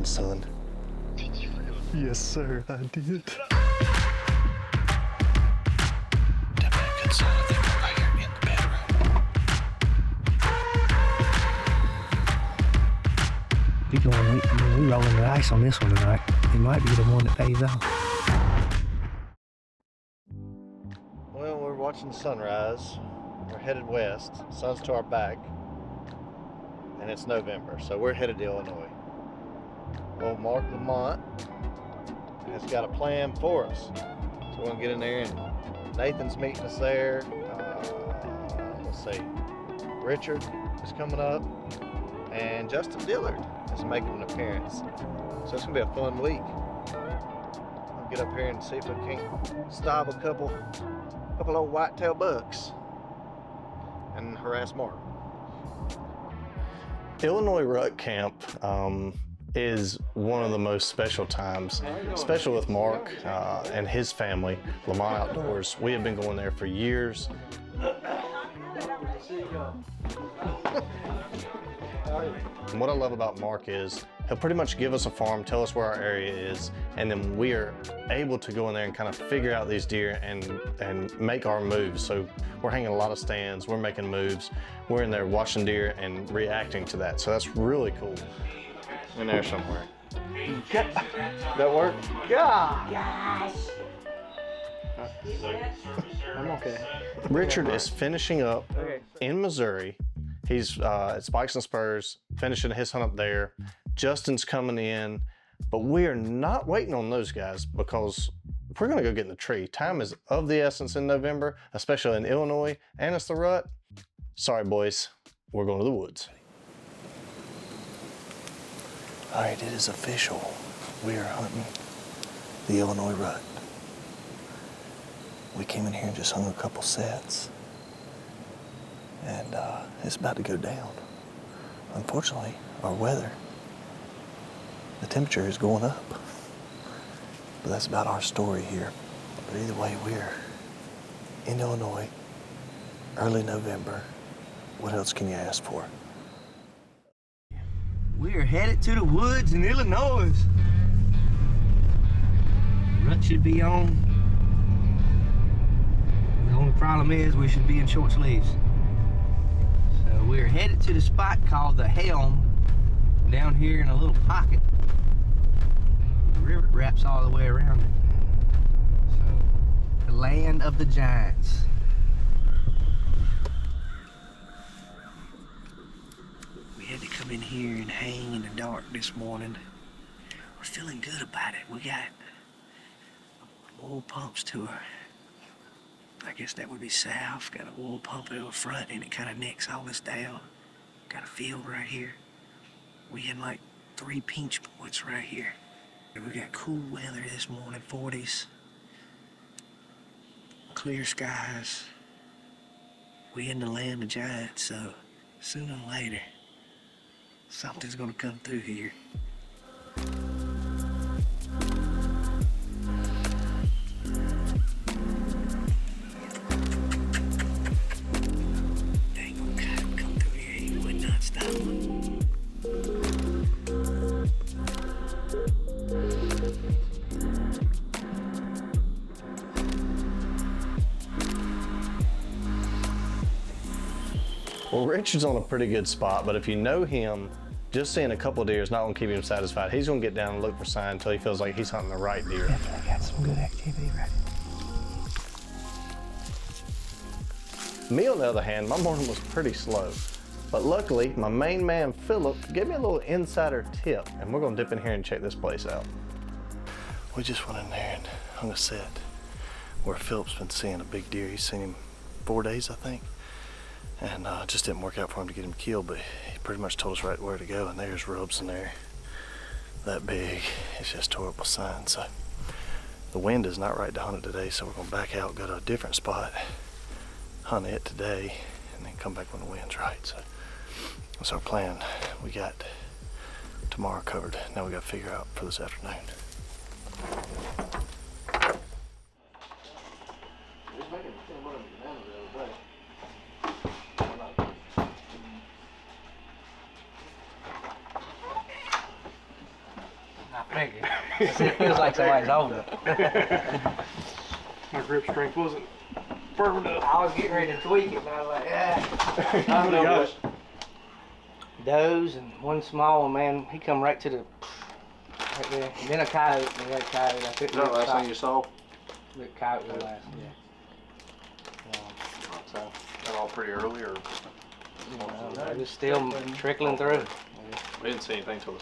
one, son. Did you really? Yes, sir, I did. Definitely a good sign. I think we're right here in the bedroom. We rolling the dice on this one tonight. It might be the one that pays off. Well, we're watching the sunrise. We're headed west. Sun's to our back. And it's November, so we're headed to Illinois. Old Mark Lamont has got a plan for us. So we're gonna get in there, and Nathan's meeting us there. Let's see, Richard is coming up, and Justin Dillard is making an appearance. So it's gonna be a fun week. I'll get up here and see if we can't stop a couple old whitetail bucks and harass Mark. Illinois Rut Camp is one of the most special times, especially with Mark and his family, Lamont Outdoors. We have been going there for years. And what I love about Mark is he'll pretty much give us a farm, tell us where our area is, and then we are able to go in there and kind of figure out these deer and make our moves. So we're hanging a lot of stands, we're making moves, we're in there watching deer and reacting to that. So that's really cool. In there somewhere. That work? Yeah. Yes. I'm okay. Richard is finishing up in Missouri. He's at Spikes and Spurs, finishing his hunt up there. Justin's coming in, but we are not waiting on those guys because we're gonna go get in the tree. Time is of the essence in November, especially in Illinois, and it's the rut. Sorry, boys, we're going to the woods. All right, it is official. We are hunting the Illinois rut. We came in here and just hung a couple sets, and it's about to go down. Unfortunately, our weather, the temperature is going up, but that's about our story here. But either way, we're in Illinois, early November. What else can you ask for? We are headed to the woods in Illinois. Rut should be on. The only problem is we should be in short sleeves. So we're headed to the spot called the Helm, down here in a little pocket. The river wraps all the way around it. So, the land of the giants. We had to come in here and hang in the dark this morning. We're feeling good about it. We got oil pumps to her. I guess that would be south. Got an oil pump in the front and it kind of necks all this down. Got a field right here. We had like 3 pinch points right here. We got cool weather this morning, 40s. Clear skies. We in the land of giants, so sooner or later, something's gonna come through here. They ain't gonna come through here, he would not stop. Well, Richard's on a pretty good spot, but if you know him, just seeing a couple deer is not gonna keep him satisfied. He's gonna get down and look for sign until he feels like he's hunting the right deer. Definitely got some good activity right now. Me, on the other hand, my morning was pretty slow. But luckily, my main man, Philip, gave me a little insider tip, and we're gonna dip in here and check this place out. We just went in there and hung a set where Philip's been seeing a big deer. He's seen him 4 days, I think. And just didn't work out for him to get him killed, but he pretty much told us right where to go, and there's rubs in there that big. It's just a horrible sign. So the wind is not right to hunt it today, so we're gonna back out, go to a different spot, hunt it today, and then come back when the wind's right. So that's our plan. We got tomorrow covered. Now we gotta figure out for this afternoon. drinking. It feels like somebody's holding it. My grip strength wasn't firm enough. I was getting ready to tweak it, and I was like, yeah. I don't know. Does and one small one, man, he come right to the right there. And then a coyote, and we had a coyote. I couldn't No, last thing you saw? The coyote was the last, yeah. So, that all pretty early, or? It was still trickling through. We didn't see anything till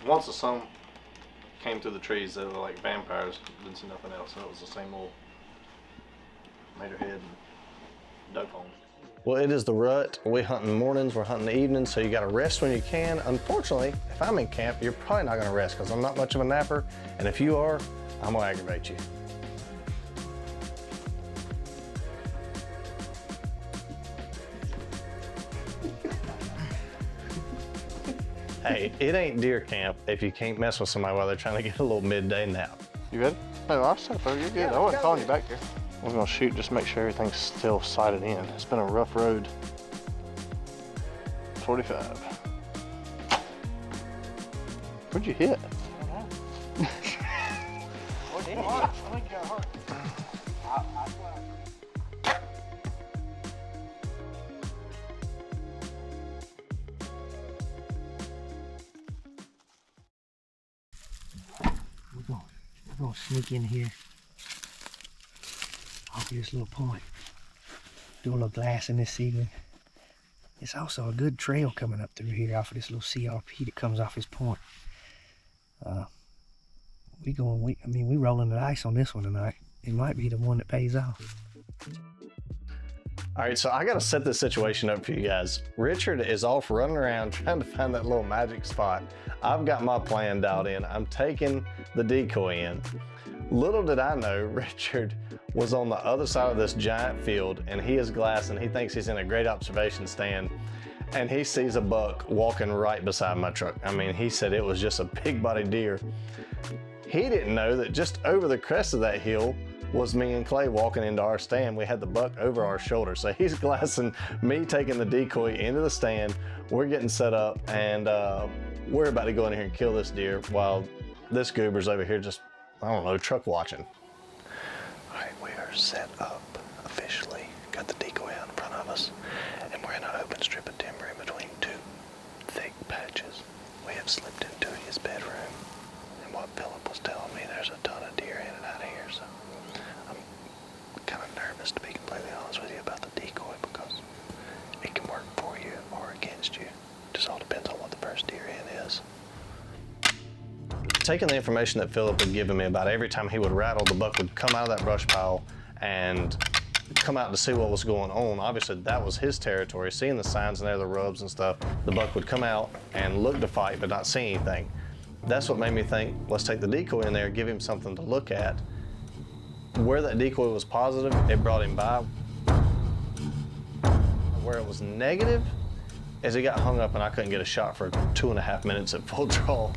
once the sun came through the trees, they were like vampires. Didn't see nothing else, and it was the same old Mater head and duck home. Well, it is the rut. We hunt in the mornings, we're hunting in the evenings, so you gotta rest when you can. Unfortunately, if I'm in camp, you're probably not gonna rest because I'm not much of a napper, and if you are, I'm gonna aggravate you. Hey, it ain't deer camp if you can't mess with somebody while they're trying to get a little midday nap. You ready? No, I said, bro, you're good. Yeah, I wasn't calling you back there. We're gonna shoot, just make sure everything's still sighted in. It's been a rough road. 45. Where'd you hit? I don't know. What did you? I think you got hurt. We're gonna sneak in here off this little point. Do a little glassing this evening. It's also a good trail coming up through here off of this little CRP that comes off this point. We rolling the dice on this one tonight. It might be the one that pays off. All right, so I gotta set this situation up for you guys. Richard is off running around trying to find that little magic spot. I've got my plan dialed in. I'm taking the decoy in. Little did I know, Richard was on the other side of this giant field, and he is glassing. He thinks he's in a great observation stand, and he sees a buck walking right beside my truck. I mean, he said it was just a big-bodied deer. He didn't know that just over the crest of that hill was me and Clay walking into our stand. We had the buck over our shoulder. So he's glassing me taking the decoy into the stand. We're getting set up, and we're about to go in here and kill this deer while this goober's over here just, I don't know, truck watching. All right, we are set up officially. Got the decoy out in front of us, and we're in an open strip of timber in between two thick patches. We have slipped into his bedroom, and what Philip was telling me, there's a ton of deer in and out of here, so I'm kind of nervous, to be completely honest with you, about the decoy, because it can work for you or against you. Just all depends on what the first deer in is. Taking the information that Philip had given me about every time he would rattle, the buck would come out of that brush pile and come out to see what was going on. Obviously, that was his territory. Seeing the signs in there, the rubs and stuff, the buck would come out and look to fight, but not see anything. That's what made me think, let's take the decoy in there, give him something to look at. Where that decoy was positive, it brought him by. Where it was negative, is he got hung up and I couldn't get a shot for 2.5 minutes at full draw.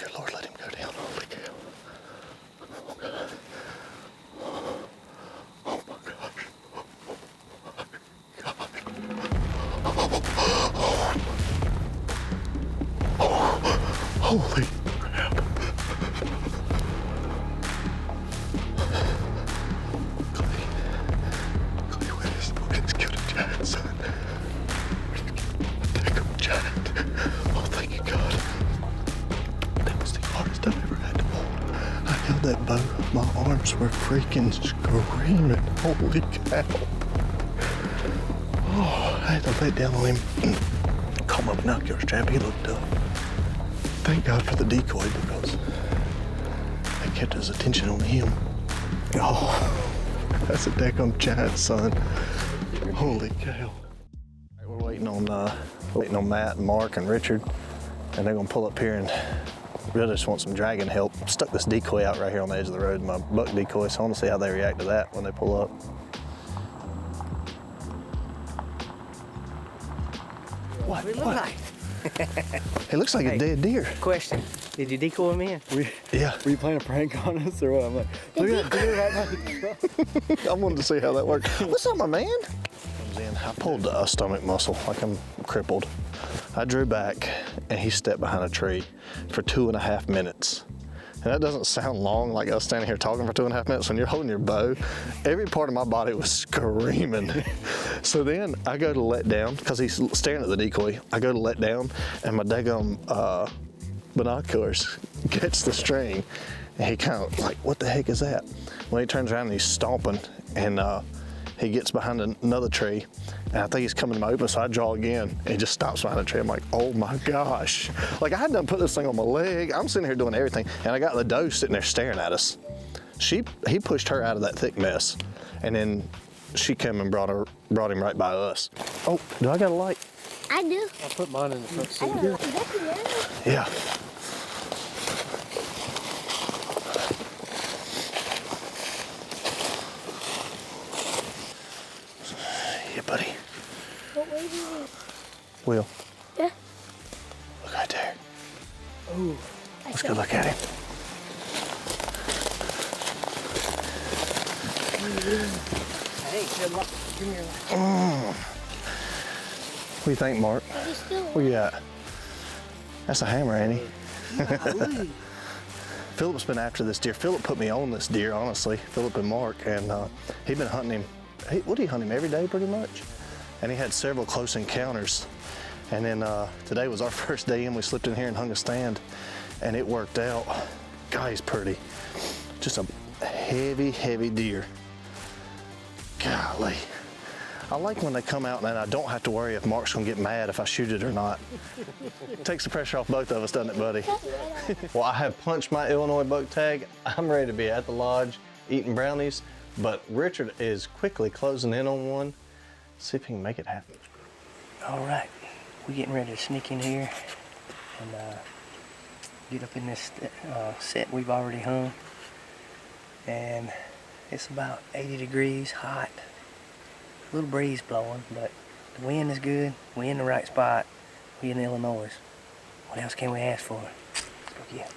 Dear Lord, let him go down. Holy cow. Oh, God. Oh, my gosh. God. Holy crap. Clay, what is killed a giant, son? A giant. Oh, thank you, God. That was the hardest I've ever had to hold. I held that bow. My arms were freaking screaming. Holy cow. Oh, I had to let down on him. Call my binocular strap. He looked up. Thank God for the decoy because that kept his attention on him. Oh, that's a daggone giant, son. Holy cow. We're waiting on Matt and Mark and Richard, and they're gonna pull up here and really just want some dragging help. Stuck this decoy out right here on the edge of the road, my buck decoy, so I want to see how they react to that when they pull up. What? What does it look like? It looks like a dead deer. Question, did you decoy him in? Yeah. Were you playing a prank on us or what? I'm like, look at that deer right by the truck. I wanted to see how that worked. What's up, my man? Comes in. I pulled a stomach muscle, like I'm crippled. I drew back, and he stepped behind a tree for 2.5 minutes. And that doesn't sound long, like us standing here talking for 2.5 minutes. When you're holding your bow, every part of my body was screaming. So then I go to let down, because he's staring at the decoy. I go to let down, and my daggum binoculars gets the string. And he kind of like, what the heck is that? When he turns around and he's stomping, and he gets behind another tree, and I think he's coming to my open, so I draw again, and he just stops behind the tree. I'm like, oh my gosh. Like, I had done put this thing on my leg. I'm sitting here doing everything, and I got the doe sitting there staring at us. He pushed her out of that thick mess, and then she came and brought him right by us. Oh, do I got a light? I do. I put mine in the front I seat. don't know. Is that the other? Yeah. Yeah, buddy. What way do you? Will, Yeah. look right there. Ooh. Let's go look at him. Hey, give me your light. What do you think, Mark? Is he still? Where you at? That's a hammer, ain't he? Philip's been after this deer. Philip put me on this deer, honestly. Philip and Mark, and he'd been hunting him. What do you hunt him every day, pretty much? And he had several close encounters. And then today was our first day in. We slipped in here and hung a stand, and it worked out. God, he's pretty. Just a heavy, heavy deer. Golly. I like when they come out and I don't have to worry if Mark's gonna get mad if I shoot it or not. Takes the pressure off both of us, doesn't it, buddy? Well, I have punched my Illinois buck tag. I'm ready to be at the lodge eating brownies, but Richard is quickly closing in on one. See if he can make it happen. All right, we're getting ready to sneak in here and get up in this set we've already hung. And it's about 80 degrees, hot. A little breeze blowing, but the wind is good. We're in the right spot. We're in Illinois. What else can we ask for? Let's go get it.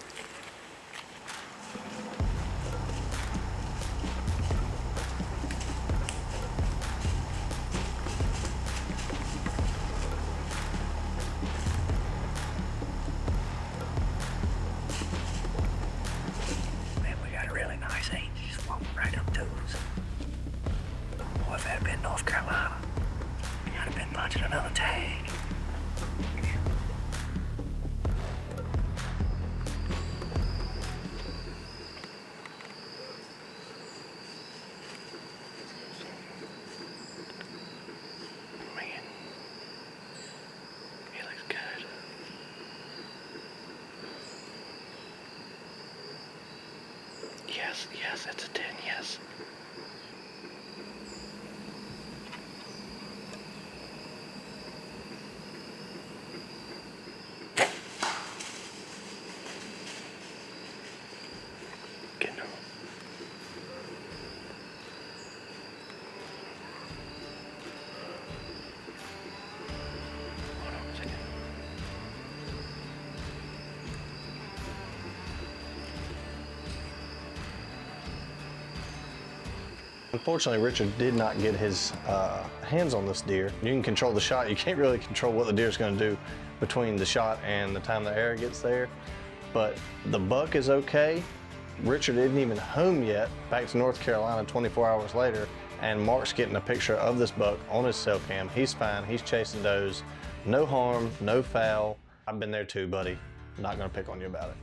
Man, we got a really nice angel just walking right up to us. Boy, if that had been North Carolina, I'd have been punching another tag. Man, he looks good. Yes, it's a 10, yes. Getting him. Hold on a second. Unfortunately, Richard did not get his hands on this deer. You can control the shot. You can't really control what the deer's going to do between the shot and the time the arrow gets there. But the buck is okay. Richard isn't even home yet, back to North Carolina 24 hours later, and Mark's getting a picture of this buck on his cell cam. He's fine, he's chasing does. No harm, no foul. I've been there too, buddy. Not gonna pick on you about it.